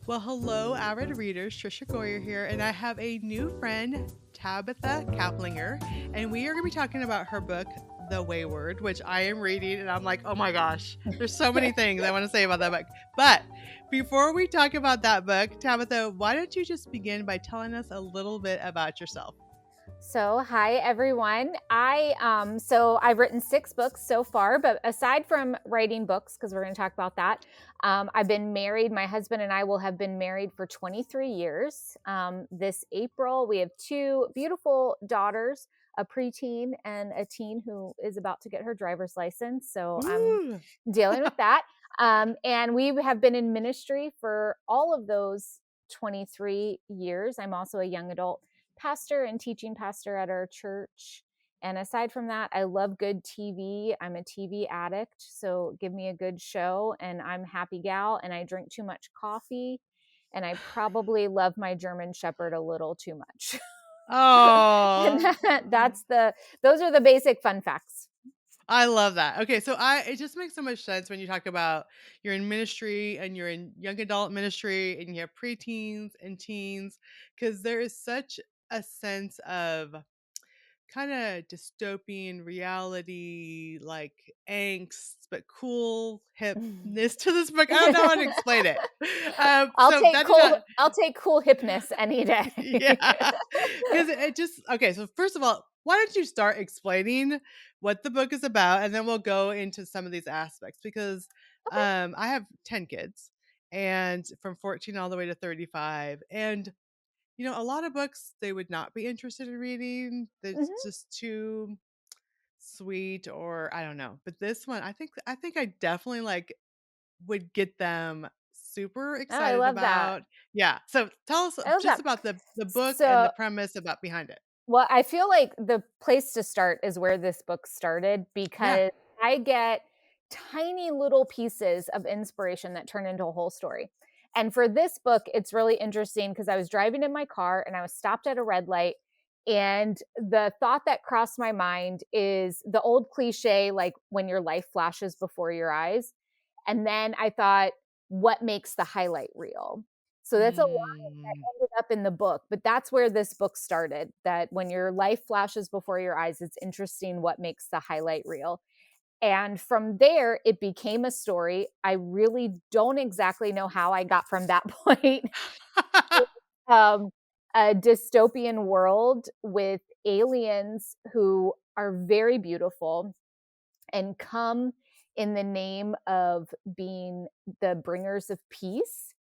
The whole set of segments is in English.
Well, hello, avid readers. Trisha Goyer here, and I have a new friend, Tabitha Caplinger, and we are going to be talking about her book, The Wayward, which I am reading, and I'm like, oh my gosh, there's so many things I want to say about that book. But before we talk about that book, Tabitha, why don't you just begin by telling us a little bit about yourself? So, hi everyone. I've written 6 books so far, but aside from writing books, because we're going to talk about that, I've been married. My husband and I will have been married for 23 years. This April, we have 2 beautiful daughters, a preteen and a teen who is about to get her driver's license. So I'm Ooh. dealing with that. And we have been in ministry for all of those 23 years. I'm also a young adult pastor and teaching pastor at our church. And aside from that, I love good TV. I'm a TV addict. So give me a good show and I'm happy gal. And I drink too much coffee. And I probably love my German Shepherd a little too much. And Oh, those are the basic fun facts. I love that. Okay, so it just makes so much sense when you talk about you're in ministry and you're in young adult ministry and you have preteens and teens, because there is such a sense of kind of dystopian reality, like angst, but cool hipness to this book. I don't know how to explain it. So that did not, I'll take cool hipness any day. yeah, because it just okay. So first of all, why don't you start explaining what the book is about, and then we'll go into some of these aspects because Okay. I have 10 kids, and from 14 all the way to 35, and a lot of books they would not be interested in reading. It's Mhm. just too sweet, or I don't know. But this one, I think I definitely like would get them super Oh, I excited love that. about. Yeah. So tell us I love just that. about the book and the So, premise about behind it. well, I feel like the place to start is where this book started Yeah. because I get tiny little pieces of inspiration that turn into a whole story. And for this book, it's really interesting because I was driving in my car and I was stopped at a red light. And the thought that crossed my mind is the old cliche, like when your life flashes before your eyes. And then I thought, what makes the highlight reel? So that's a Mm. ended up in the book, but that's where this book started. That when your life flashes before your eyes, it's interesting what makes the highlight reel. And from there, it became a story. I really don't exactly know how I got from that point. um, a dystopian world with aliens who are very beautiful and come in the name of being the bringers of peace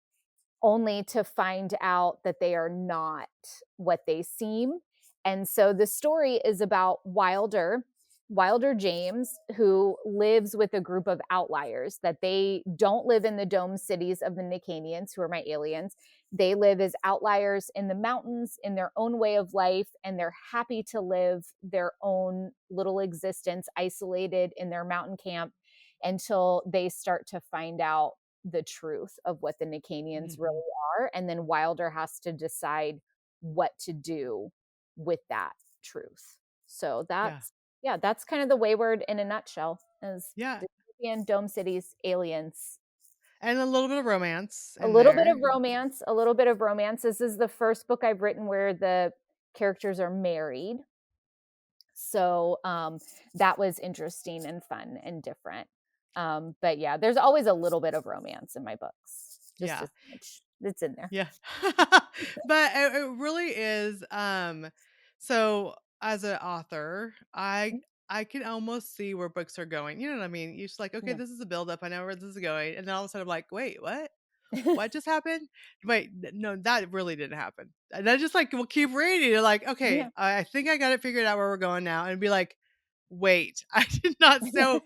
only to find out that they are not what they seem. And so the story is about Wilder James, who lives with a group of outliers that they don't live in the dome cities of the Nicanians, who are my aliens. They live as outliers in the mountains in their own way of life, and they're happy to live their own little existence isolated in their mountain camp until they start to find out the truth of what the Nicanians really Mhm. are. And then Wilder has to decide what to do with that truth. So Yeah. that's kind of the Wayward in a nutshell is Yeah. dystopian dome cities, aliens, And a little bit of romance a in little bit there. of romance, a little bit of romance. This is the first book I've written where the characters are married. So that was interesting and fun and different. But yeah, there's always a little bit of romance in my books, just Yeah. as much. It's in there. Yeah. But it really is, so as an author, I can almost see where books are going. You know what I mean? You're just like, okay, Yeah. this is a buildup. I know where this is going. And then all of a sudden I'm like, wait, what? What just happened? Wait, no, that really didn't happen. And I just like will keep reading. You're like, okay, Yeah. I think I got it figured out where we're going now. And be like, wait, I did not. So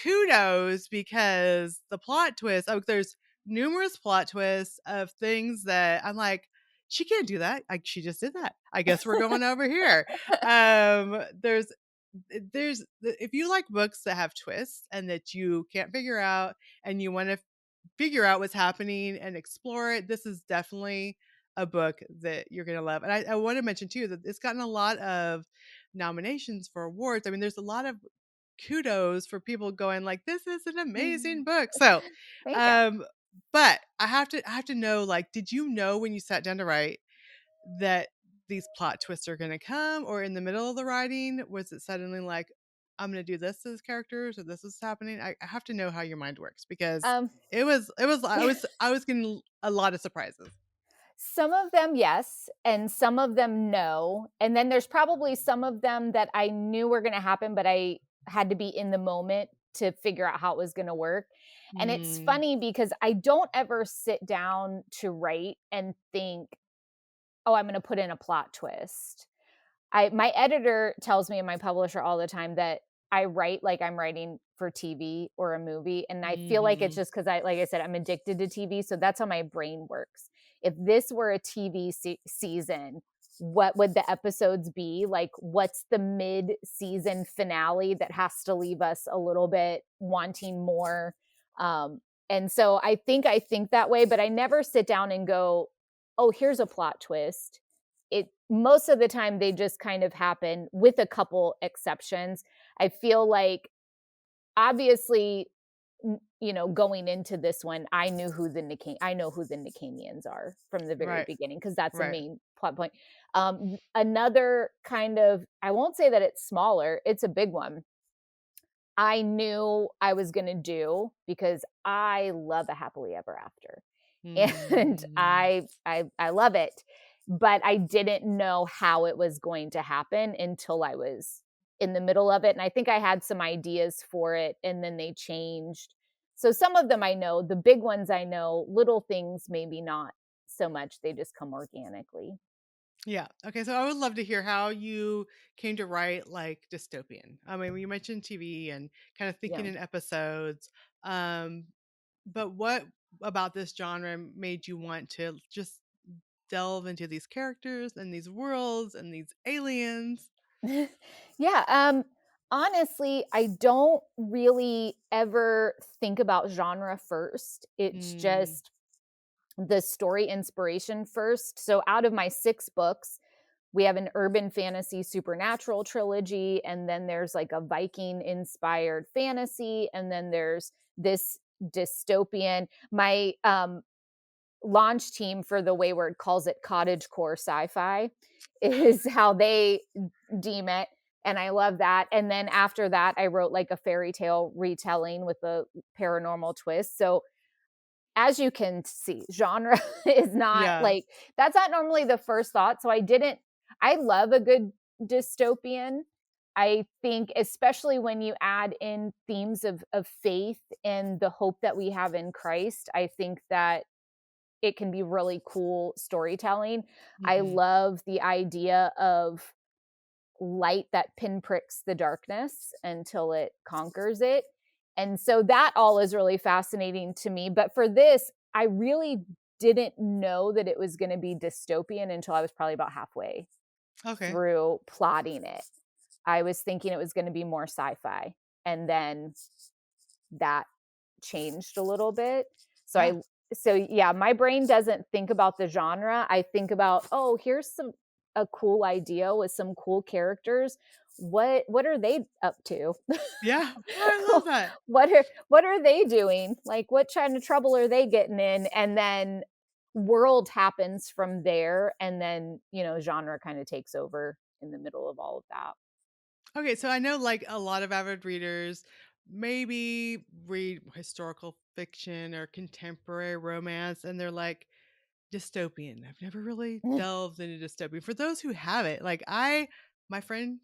kudos because the plot twist, there's numerous plot twists of things that I'm like, she can't do that. Like she just did that. I guess we're going over here. There's if you like books that have twists and that you can't figure out and you want to figure out what's happening and explore it, this is definitely a book that you're going to love. And I want to mention too that it's gotten a lot of nominations for awards. I mean, there's a lot of kudos for people going like, this is an amazing book. So Thank um you. But I have to know, like, did you know when you sat down to write that these plot twists are gonna come, or in the middle of the writing, was it suddenly like, I'm gonna do this as characters or this is happening? I have to know how your mind works because Um, it was I was getting a lot of surprises. some of them, yes, and some of them, no. And then there's probably some of them that I knew were gonna happen, but I had to be in the moment to figure out how it was gonna work. And it's Mm, funny because I don't ever sit down to write and think, "Oh, I'm gonna put in a plot twist." I my editor tells me and my publisher all the time that I write like I'm writing for TV or a movie, and I feel like it's mhm, just because like I said, I'm addicted to TV, so that's how my brain works. If this were a TV season, what would the episodes be? Like, what's the mid-season finale that has to leave us a little bit wanting more? Um, and so I think that way, but I never sit down and go, "Oh, here's a plot twist." It most of the time they just kind of happen with a couple exceptions. I feel like obviously going into this one, I know who the Nicanians are from the very right, beginning because that's a right. main plot point. Another kind of, I won't say that it's smaller, it's a big one. I knew I was going to do because I love a happily ever after. And Mm. I love it, but I didn't know how it was going to happen until I was in the middle of it, and I think I had some ideas for it, and then they changed. So some of them I know, the big ones I know, little things maybe not so much, they just come organically. Yeah. Okay. So I would love to hear how you came to write like dystopian. I mean, you mentioned TV and kind of thinking Yeah. in episodes. Um, but what about this genre made you want to just delve into these characters and these worlds and these aliens? Yeah, honestly, I don't really ever think about genre first. It's Mm, just the story inspiration first. So out of my 6 books, we have an urban fantasy supernatural trilogy, and then there's like a Viking inspired fantasy, and then there's this dystopian. My launch team for the Wayward calls it cottagecore sci-fi is how they deem it, and I love that. And then after that, I wrote like a fairy tale retelling with a paranormal twist. So as you can see, genre is not yeah. like that's not normally the first thought. So I love a good dystopian. I think especially when you add in themes of faith and the hope that we have in Christ, I think that it can be really cool storytelling. I Hmm. love the idea of light that pinpricks the darkness until it conquers it. And so that all is really fascinating to me. But for this, I really didn't know that it was going to be dystopian until I was probably about halfway Okay. through plotting it. I was thinking it was going to be more sci fi. And then that changed a little bit. So Yeah. I so yeah, my brain doesn't think about the genre. I think about, "Oh, here's some a cool idea with some cool characters. What are they up to? Yeah. I love that. What are they doing? Like what kind of trouble are they getting in?" And then world happens from there, and then, genre kind of takes over in the middle of all of that. Okay, so I know like a lot of avid readers maybe read historical fiction or contemporary romance and they're like dystopian. I've never really delved into dystopian. For those who have it, like my friend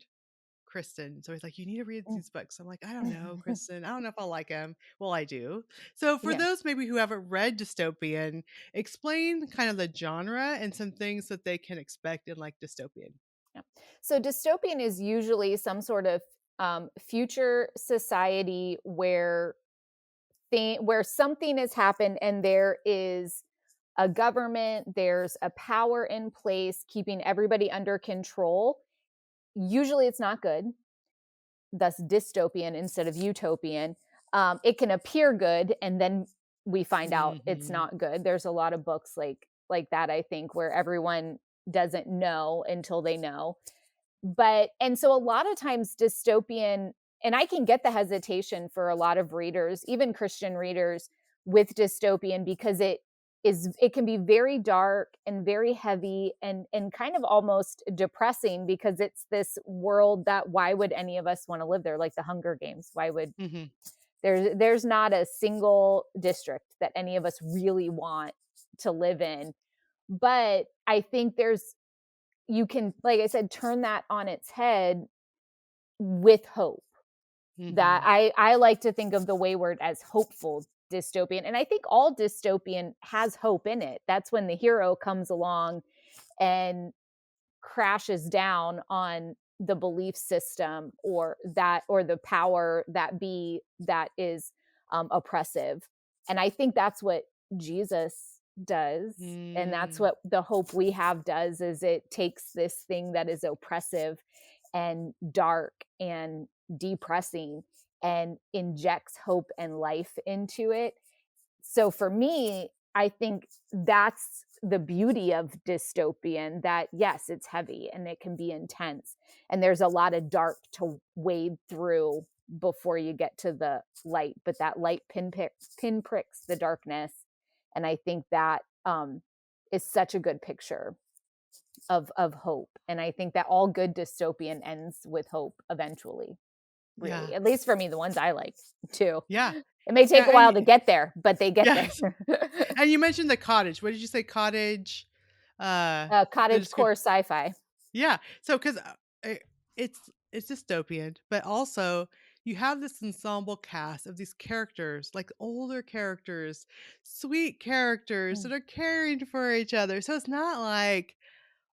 Kristen, so he's like, you need to read these books. I'm like, I don't know, Kristen. I don't know if I'll like them. Well, I do. So for Yeah. those maybe who haven't read dystopian, explain kind of the genre and some things that they can expect in like dystopian. Yeah. So dystopian is usually some sort of future society where something has happened and there is a government, there's a power in place keeping everybody under control. Usually, it's not good. Thus, dystopian instead of utopian. It can appear good, and then we find out it's Hmm. not good. There's a lot of books like that. I think where everyone doesn't know until they know, but and so a lot of times dystopian, and I can get the hesitation for a lot of readers, even Christian readers, with dystopian because it can be very dark and very heavy and kind of almost depressing because it's this world that why would any of us want to live there, like the Hunger Games? Why would Mhm. there's not a single district that any of us really want to live in. But I think there's you can, like I said, turn that on its head with hope. That Mhm. I like to think of the Wayward as hopeful dystopian, and I think all dystopian has hope in it. That's when the hero comes along and crashes down on the belief system or the power that is oppressive. And I think that's what Jesus does, and that's Mm. what the hope we have does, is it takes this thing that is oppressive and dark and depressing and injects hope and life into it. So for me, I think that's the beauty of dystopian, that yes, it's heavy and it can be intense and there's a lot of dark to wade through before you get to the light, but that light pinpricks the darkness. And I think that is such a good picture of hope. And I think that all good dystopian ends with hope eventually, Yeah. really. At least for me, the ones I like too. Yeah. It may take a And while to get there, but they get there. yes. And you mentioned the cottage. What did you say? Cottage, the Cottage descrip core sci-fi. yeah. So 'cause, it's dystopian, but also you have this ensemble cast of these characters, like older characters, sweet characters Mm. that are caring for each other. So it's not like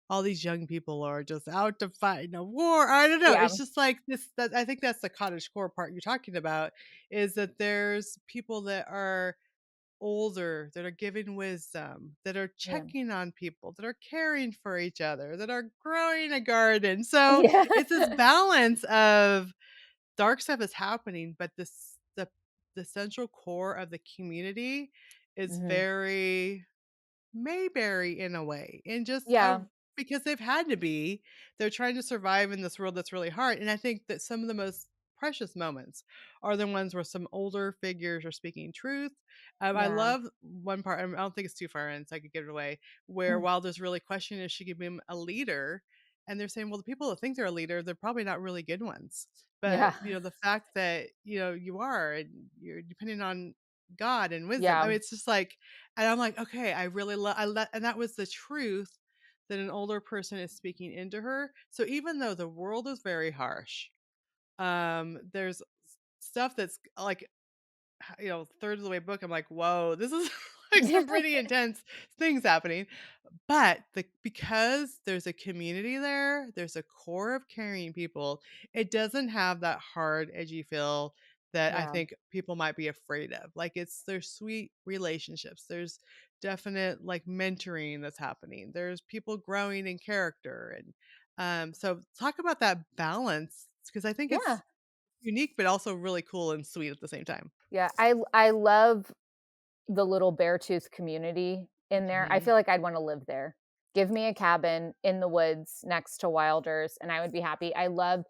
all these young people are just out to fight in a war. I don't know. Yeah, It's just like this that I think that's the cottage core part you're talking about, is that there's people that are older, that are giving wisdom, that are yeah, checking on people, that are caring for each other, that are growing a garden. So yeah, it's this balance of dark stuff is happening, but the central core of the community is mhm, very Mayberry in a way, and just yeah, because they've had to be. They're trying to survive in this world that's really hard, and I think that some of the most precious moments are the ones where some older figures are speaking truth. I yeah, love one part, I don't think it's too far in, so I could give it away, where mm, Wilder's really questioning if she could be a leader, and they're saying, "Well, the people that think they're a leader, they're probably not really good ones." But, yeah, the fact that, you are, and you're depending on God and wisdom. I yeah, mean, it's just like, and I'm like, "Okay, I really love," and that was the truth that an older person is speaking into her. So even though the world is very harsh, there's stuff that's like, third of the way book, I'm like, "Whoa, this is like some pretty intense things happening." But because there's a community there, there's a core of caring people, it doesn't have that hard, edgy feel that I yeah, think people might be afraid of. Like, there's sweet relationships. There's definite like mentoring that's happening. There's people growing in character, and so talk about that balance, because I think yeah, it's unique but also really cool and sweet at the same time. yeah. I love the little Beartooth community in there. I Mhm. feel like I'd wanna live there. Give me a cabin in the woods next to Wilders, and I would be happy. I love,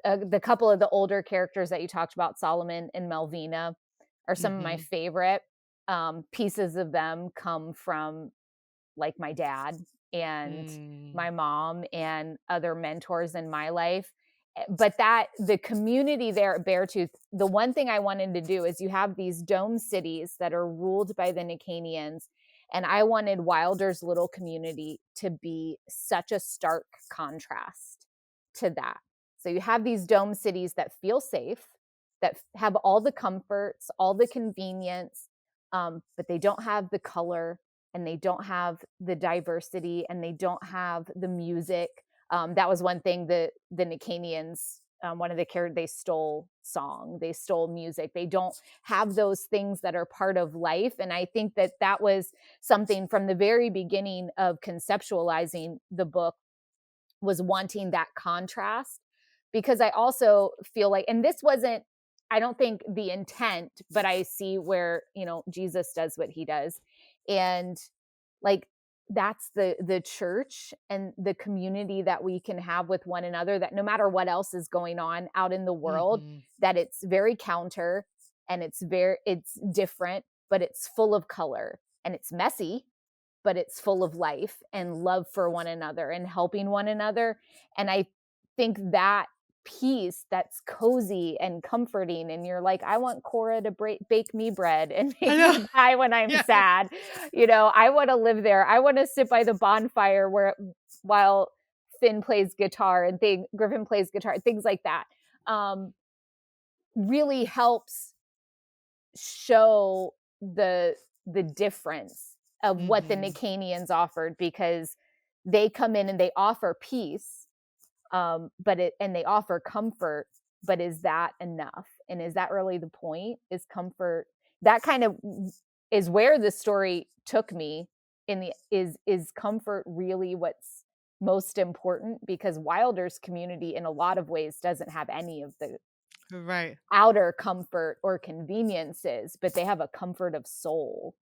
the couple of the older characters that you talked about, Solomon and Melvina, are some of my Mhm. favorite. Pieces of them come from, like, my dad and Mm. my mom and other mentors in my life. But that the community there at Beartooth, the one thing I wanted to do is you have these dome cities that are ruled by the Nicanians, and I wanted Wilder's little community to be such a stark contrast to that. So you have these dome cities that feel safe, that have all the comforts, all the convenience, but they don't have the color and they don't have the diversity and they don't have the music. That was one thing that the Nicanians, one of the characters, they stole song, they stole music. They don't have those things that are part of life. And I think that that was something from the very beginning of conceptualizing the book, was wanting that contrast. Because I also feel like, and this wasn't, I don't think the intent, but I see where, Jesus does what he does. And like, that's the church and the community that we can have with one another, that no matter what else is going on out in the world, Mhm. that it's very counter and it's different, but it's full of color, and it's messy, but it's full of life and love for one another and helping one another. And I think that piece that's cozy and comforting, and you're like, I want Cora to bake me bread and I make know. me pie when I'm Yes. sad. I want to live there. I want to sit by the bonfire while Finn plays guitar and Griffin plays guitar, things like that. um, really helps show the difference of what the Mhm. Nicanians offered, because they come in and they offer peace, and they offer comfort, but is that enough? And is that really the point? Is comfort that kind of is where the story took me in the is comfort really what's most important? Because Wilder's community in a lot of ways doesn't have any of the Right. outer comfort or conveniences, but they have a comfort of soul.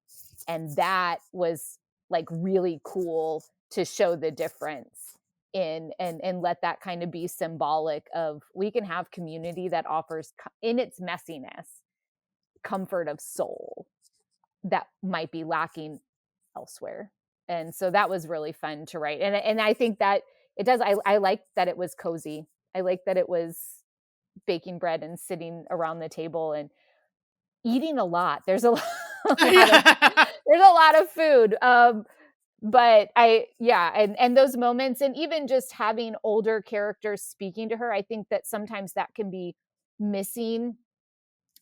And that was like really cool to show the difference and let that kind of be symbolic of, we can have community that offers in its messiness comfort of soul that might be lacking elsewhere. And so that was really fun to write. And I think that it does. I like that it was cozy. I like that it was baking bread and sitting around the table and eating a lot. There's a lot, a lot of Yeah. there's a lot of food. But yeah, and those moments, and even just having older characters speaking to her, I think that sometimes that can be missing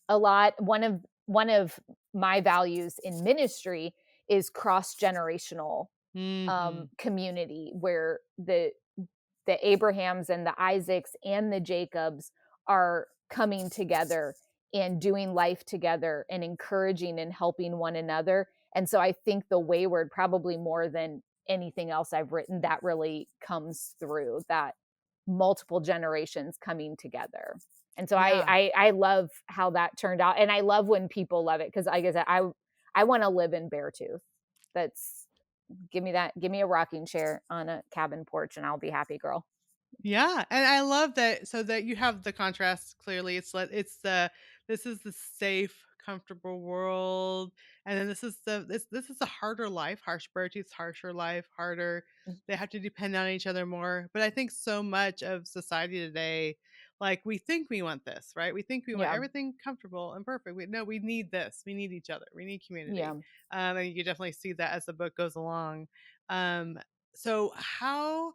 a lot. One of my values in ministry is cross-generational Mhm. community, where the Abrahams and the Isaacs and the Jacobs are coming together and doing life together and encouraging and helping one another. And so I think the Wayward, probably more than anything else I've written, that really comes through, that multiple generations coming together. And so I Yeah. I, I love how that turned out, and I love when people love it, because like I said, I want to live in Beartooth. That's give me a rocking chair on a cabin porch, and I'll be happy, girl. Yeah, and I love that so that you have the contrast clearly. It's the this is the safe, comfortable world, and then this is a harder life, harsh Bertie's harsher life, harder. They have to depend on each other more. But I think so much of society today, like we think we want this, right? We think we want Yeah. everything comfortable and perfect. No, we need this. We need each other. We need community. Yeah. And you definitely see that as the book goes along. Um, so how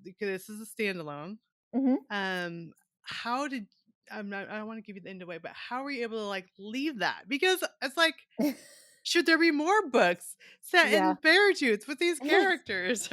because this is a standalone. Mhm. Um, how did I don't want to give you the end away, but how were you able to like leave that? Because it's like, should there be more books set Yeah. in Beartooth with these characters?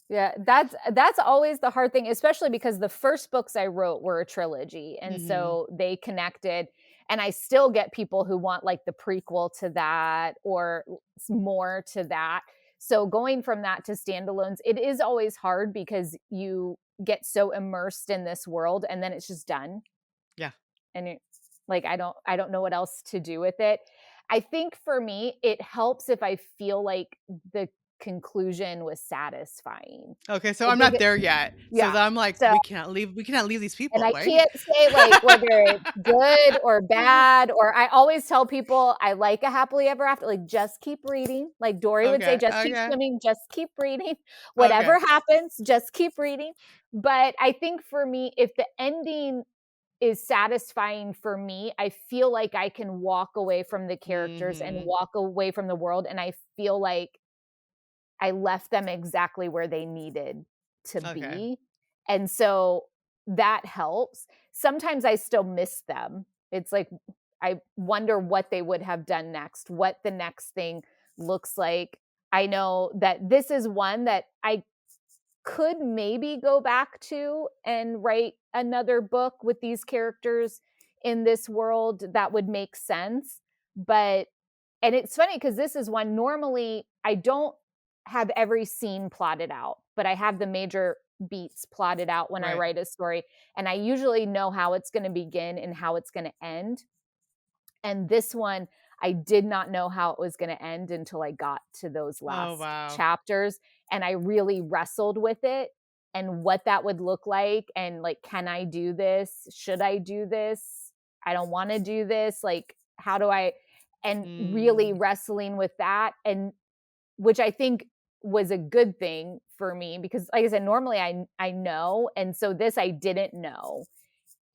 Yeah, that's always the hard thing, especially because the first books I wrote were a trilogy, and Mhm. so they connected. And I still get people who want like the prequel to that, or more to that. So going from that to standalones, it is always hard because you get so immersed in this world, and then it's just done. Yeah. And like I don't know what else to do with it. I think for me it helps if I feel like the conclusion was satisfying. Okay, so I I'm think not there yet. So yeah. I'm like, So, we cannot leave these and people, I right? can't say like whether it's good or bad, or I always tell people I like a happily ever after, like just keep reading. Like Dory would say, Okay. just keep Okay. swimming, just keep reading. Okay. Whatever happens, just keep reading. But I think for me, if the ending is satisfying for me, I feel like I can walk away from the characters and Mhm. walk away from the world, and I feel like I left them exactly where they needed to Okay. be. And so that helps. Sometimes I still miss them. It's like I wonder what they would have done next, what the next thing looks like. I know that this is one that I could maybe go back to and write another book with these characters in this world that would make sense. But, and it's funny because this is one, normally I don't have every scene plotted out, but I have the major beats plotted out when I Right. write a story. And I usually know how it's going to begin and how it's going to end. And this one, I did not know how it was gonna end until I got to those Oh, last wow. chapters, and I really wrestled with it and what that would look like, and, like, can I do this? Should I do this? I don't wanna do this, like, how do I and really Mm. wrestling with that, and which I think was a good thing for me because like I said, normally I know, and so this I didn't know,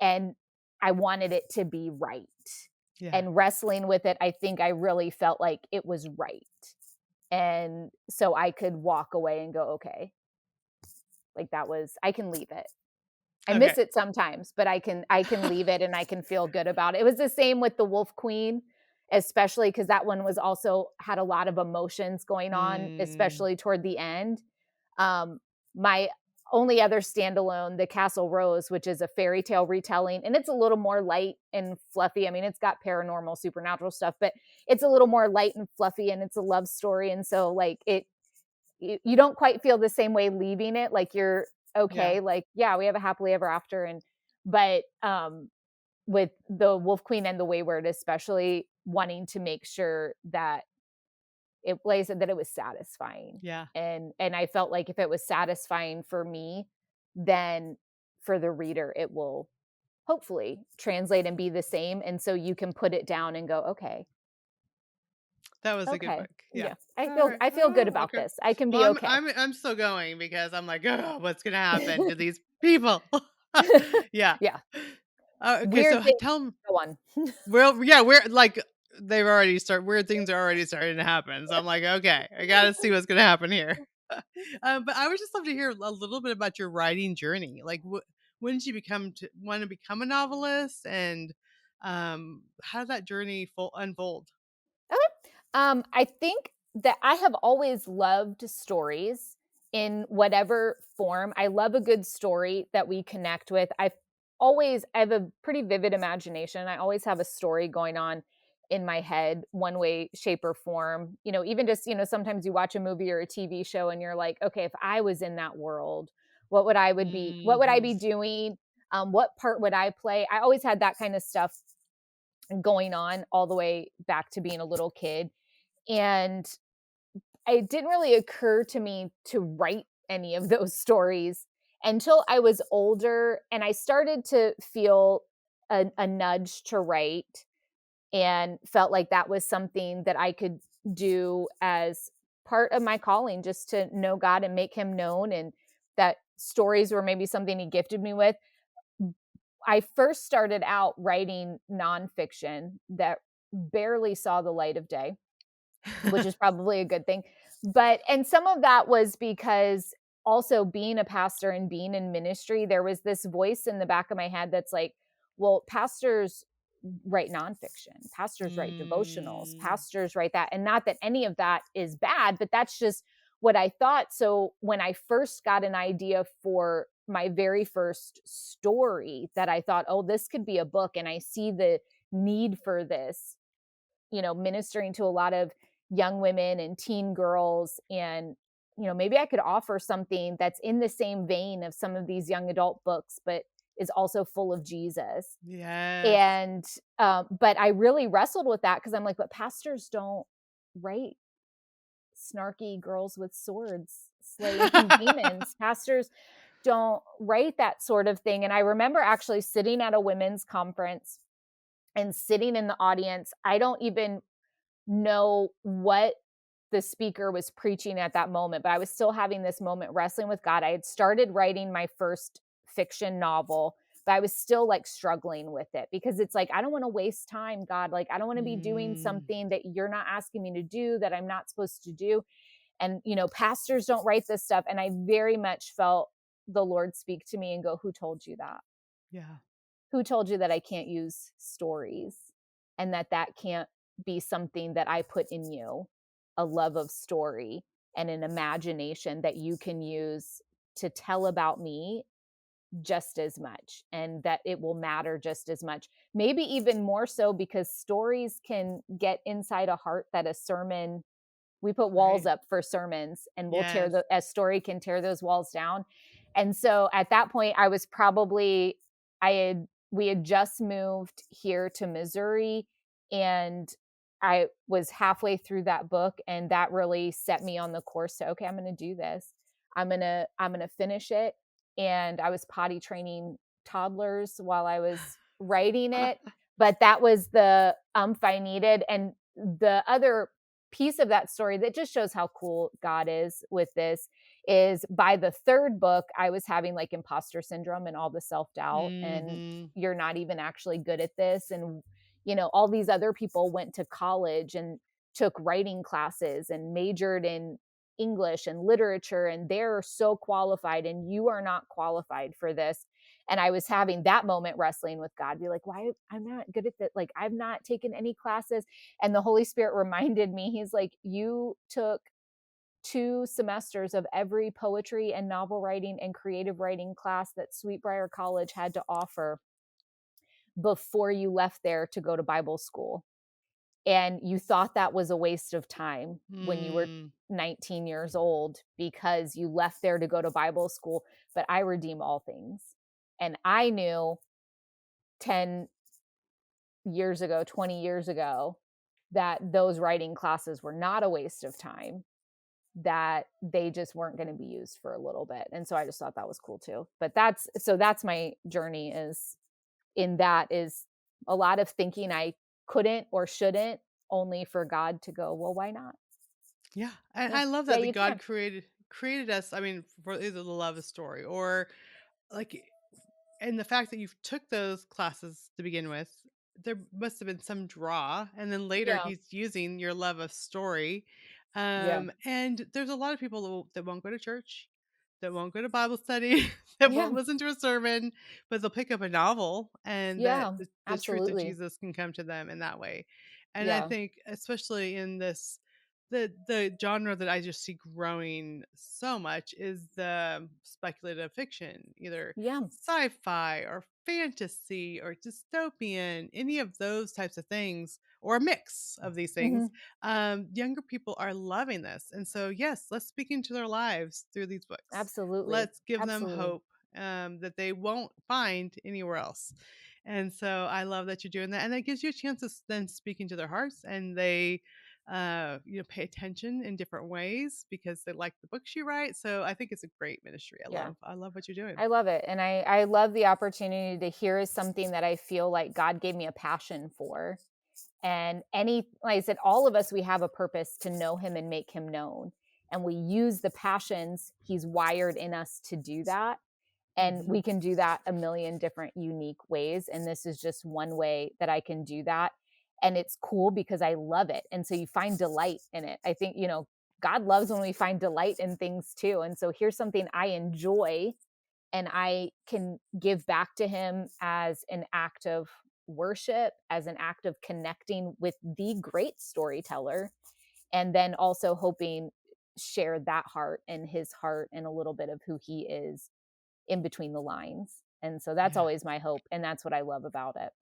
and I wanted it to be right. Yeah. And wrestling with it, I think I really felt like it was right. And so I could walk away and go, okay, like that was I can leave it. I Okay. miss it sometimes, but I can leave it and I can feel good about it. It was the same with the Wolf Queen, especially because that one was also had a lot of emotions going on, Mm. especially toward the end. Um, my only other standalone, The Castle Rose, which is a fairy tale retelling, and it's a little more light and fluffy. I mean, it's got paranormal, supernatural stuff, but it's a little more light and fluffy, and it's a love story. And so, like, you don't quite feel the same way leaving it. Like, you're Yeah. okay. Like, yeah, we have a happily ever after. And, but, with the Wolf Queen and the Wayward, especially wanting to make sure that it like I said, that it was satisfying. Yeah. And I felt like if it was satisfying for me, then for the reader, it will hopefully translate and be the same. And so you can put it down and go, okay, That was a good okay. book. Yeah. Yeah. I All feel right. I feel good Oh, about okay. this. I can Well, be I'm okay. I'm I'm still going because I'm like, oh, what's gonna happen to these people? Yeah. Yeah. Okay. Weird So thing. tell me. Go on. Well, yeah, we're like they've already start weird things are already starting to happen. So I'm like, okay, I gotta see what's gonna happen here. But I would just love to hear a little bit about your writing journey. Like, when did you want to become a novelist, and how did that journey unfold? Okay. I think that I have always loved stories in whatever form. I love a good story that we connect with. I have a pretty vivid imagination. I always have a story going on in my head, one way, shape, or form. Even just, sometimes you watch a movie or a TV show and you're like, okay, if I was in that world, what would I Hmm. be doing? What part would I play? I always had that kind of stuff going on all the way back to being a little kid. And it didn't really occur to me to write any of those stories until I was older and I started to feel a nudge to write and felt like that was something that I could do as part of my calling, just to know God and make him known, and that stories were maybe something he gifted me with. I first started out writing nonfiction that barely saw the light of day, which is probably a good thing. And some of that was because also being a pastor and being in ministry, there was this voice in the back of my head that's like, well, pastors write nonfiction, pastors write devotionals, Mm. pastors write that. And not that any of that is bad, but that's just what I thought. So when I first got an idea for my very first story that I thought, oh, this could be a book, and I see the need for this, ministering to a lot of young women and teen girls. And, maybe I could offer something that's in the same vein of some of these young adult books, but is also full of Jesus. Yes. And, but I really wrestled with that because I'm like, but pastors don't write snarky girls with swords slaying demons. Pastors don't write that sort of thing. And I remember actually sitting at a women's conference and sitting in the audience. I don't even know what the speaker was preaching at that moment, but I was still having this moment wrestling with God. I had started writing my first fiction novel, but I was still like struggling with it because it's like, I don't want to waste time, God. Like, I don't want to be doing Mm. something that you're not asking me to do, that I'm not supposed to do. And, pastors don't write this stuff. And I very much felt the Lord speak to me and go, who told you that? Yeah. Who told you that I can't use stories and that can't be something that I put in you, a love of story and an imagination that you can use to tell about me just as much, and that it will matter just as much, maybe even more so, because stories can get inside a heart that a sermon, we put walls Right. up for sermons, and we'll tear Yes. the a story can tear those walls down. And so at that point I was probably I had we had just moved here to Missouri, and I was halfway through that book, and that really set me on the course to, okay, I'm going to do this. I'm going to finish it. And I was potty training toddlers while I was writing it, but that was the umph I needed. And the other piece of that story that just shows how cool God is with this is by the third book, I was having like imposter syndrome and all the self doubt, and Mhm. you're not even actually good at this. And, all these other people went to college and took writing classes and majored in English and literature, and they're so qualified, and you are not qualified for this. And I was having that moment wrestling with God, be like, why I'm not good at that? Like, I've not taken any classes. And the Holy Spirit reminded me, he's like, you took 2 semesters of every poetry and novel writing and creative writing class that Sweetbriar College had to offer before you left there to go to Bible school. And you thought that was a waste of time when you were Mm. 19 years old because you left there to go to Bible school. But I redeem all things. And I knew 10 years ago, 20 years ago, that those writing classes were not a waste of time, that they just weren't going to be used for a little bit. And so I just thought that was cool too. But that's my journey, is in that is a lot of thinking I couldn't or shouldn't, only for God to go, well, why not? Yeah, and Yeah. I love Yeah, that you God can. created us, I mean, for either the love of story or, like, and the fact that you took those classes to begin with, there must have been some draw, and then later Yeah. he's using your love of story. Yeah. And there's a lot of people that won't go to church, that won't go to Bible study, that Yeah. won't listen to a sermon, but they'll pick up a novel, and that Yeah. the truth of Absolutely. Jesus can come to them in that way. And I Yeah. think, especially in this, the genre that I just see growing so much is the speculative fiction, either Yeah. sci-fi or fantasy or dystopian, any of those types of things, or a mix of these things. Hmm. Younger people are loving this, and so yes, let's speak into their lives through these books. Absolutely. Let's give them Absolutely. hope, that they won't find anywhere else. And so I love that you're doing that, and that gives you a chance to then speak into their hearts, and they pay attention in different ways because they like the books you write. So I think it's a great ministry. Yeah. I love what you're doing. I love it. And I love the opportunity to hear something that I feel like God gave me a passion for. And like I said, all of us, we have a purpose to know him and make him known. And we use the passions he's wired in us to do that. And Mhm. we can do that a million different unique ways. And this is just one way that I can do that. And it's cool because I love it. And so you find delight in it. I think, God loves when we find delight in things too. And so here's something I enjoy, and I can give back to him as an act of worship, as an act of connecting with the great storyteller, and then also hoping share that heart and his heart and a little bit of who he is in between the lines. And so that's Yeah. always my hope, and that's what I love about it.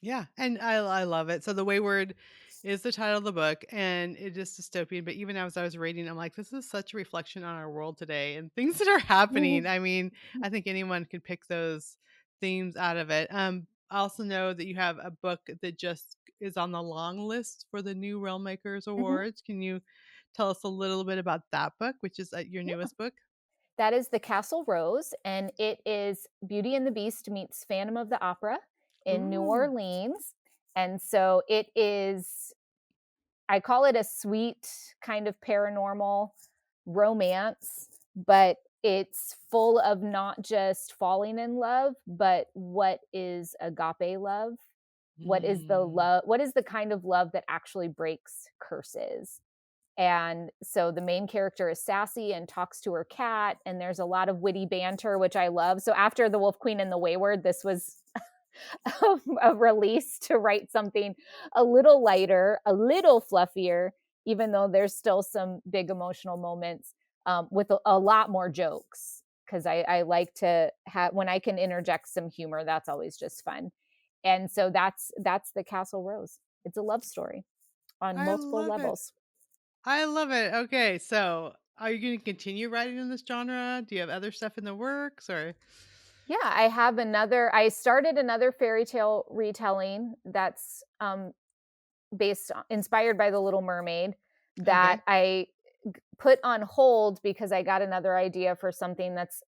Yeah, and I love it. So, The Wayward is the title of the book, and it is dystopian, but even as I was reading, I'm like, "This is such a reflection on our world today and things that are happening." I mean, I think anyone could pick those themes out of it. I also know that you have a book that just is on the long list for the New Realm Makers Mhm. Awards. Can you tell us a little bit about that book, which is, your Yeah. newest book? That is The Castle Rose, and it is Beauty and the Beast meets Phantom of the Opera in New Ooh. Orleans. And so it is, I call it a sweet kind of paranormal romance, but it's full of not just falling in love, but what is agape love? Mm. What is the kind of love that actually breaks curses? And so the main character is sassy and talks to her cat, and there's a lot of witty banter, which I love. So after The Wolf Queen and the Wayward, this was a release to write something a little lighter, a little fluffier, even though there's still some big emotional moments, with a lot more jokes. Because I like to have, when I can interject some humor, that's always just fun. And so that's The Castle Rose. It's a love story on I multiple love it. levels. I love it. Okay, so are you going to continue writing in this genre? Do you have other stuff in the works, or? Yeah, I started another fairy tale retelling that's inspired by The Little Mermaid, that Okay. I put on hold because I got another idea for something that's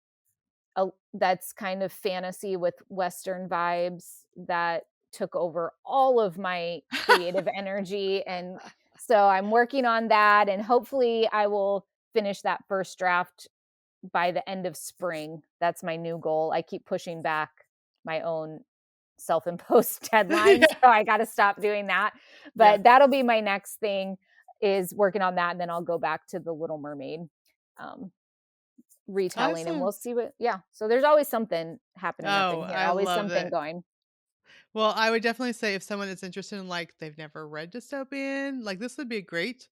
kind of fantasy with western vibes, that took over all of my creative energy. And so I'm working on that, and hopefully I will finish that first draft by the end of spring. That's my new goal. I keep pushing back my own self-imposed deadlines, Yeah. so I got to stop doing that. Yeah. But that'll be my next thing, is working on that, and then I'll go back to the Little Mermaid um, retelling, and Awesome. we'll see what. Yeah, so there's always something happening up Oh, in here, I always love something it. going. Well, I would definitely say if someone is interested in like they've never read dystopian, like this would be a great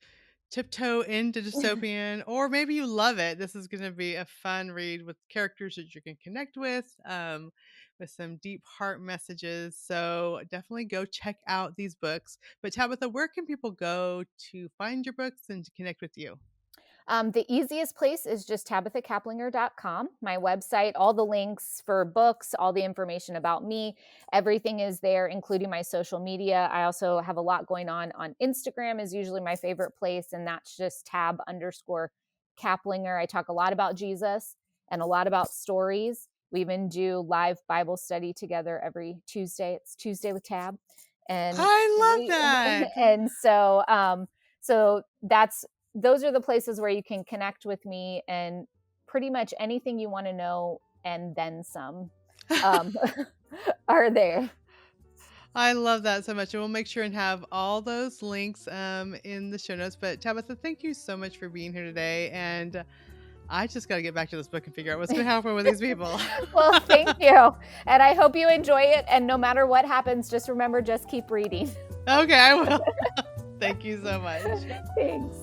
tiptoe into dystopian, or maybe you love it. This is going to be a fun read with characters that you can connect with some deep heart messages. So definitely go check out these books. But Tabitha, where can people go to find your books and to connect with you? The easiest place is just tabithacaplinger.com, my website. All the links for books, all the information about me, everything is there, including my social media. I also have a lot going on Instagram is usually my favorite place, and that's just tab_Caplinger. I talk a lot about Jesus and a lot about stories. We even do live Bible study together every Tuesday. It's Tuesday with Tab. And I love we that. and so that's those are the places where you can connect with me, and pretty much anything you want to know and then some um, are there. I love that so much. And we'll make sure and have all those links in the show notes. But Tabitha, thank you so much for being here today. And I just got to get back to this book and figure out what's going to happen with these people. Well, thank you. And I hope you enjoy it. And no matter what happens, just remember, just keep reading. Okay, I will. Thank you so much. Thanks.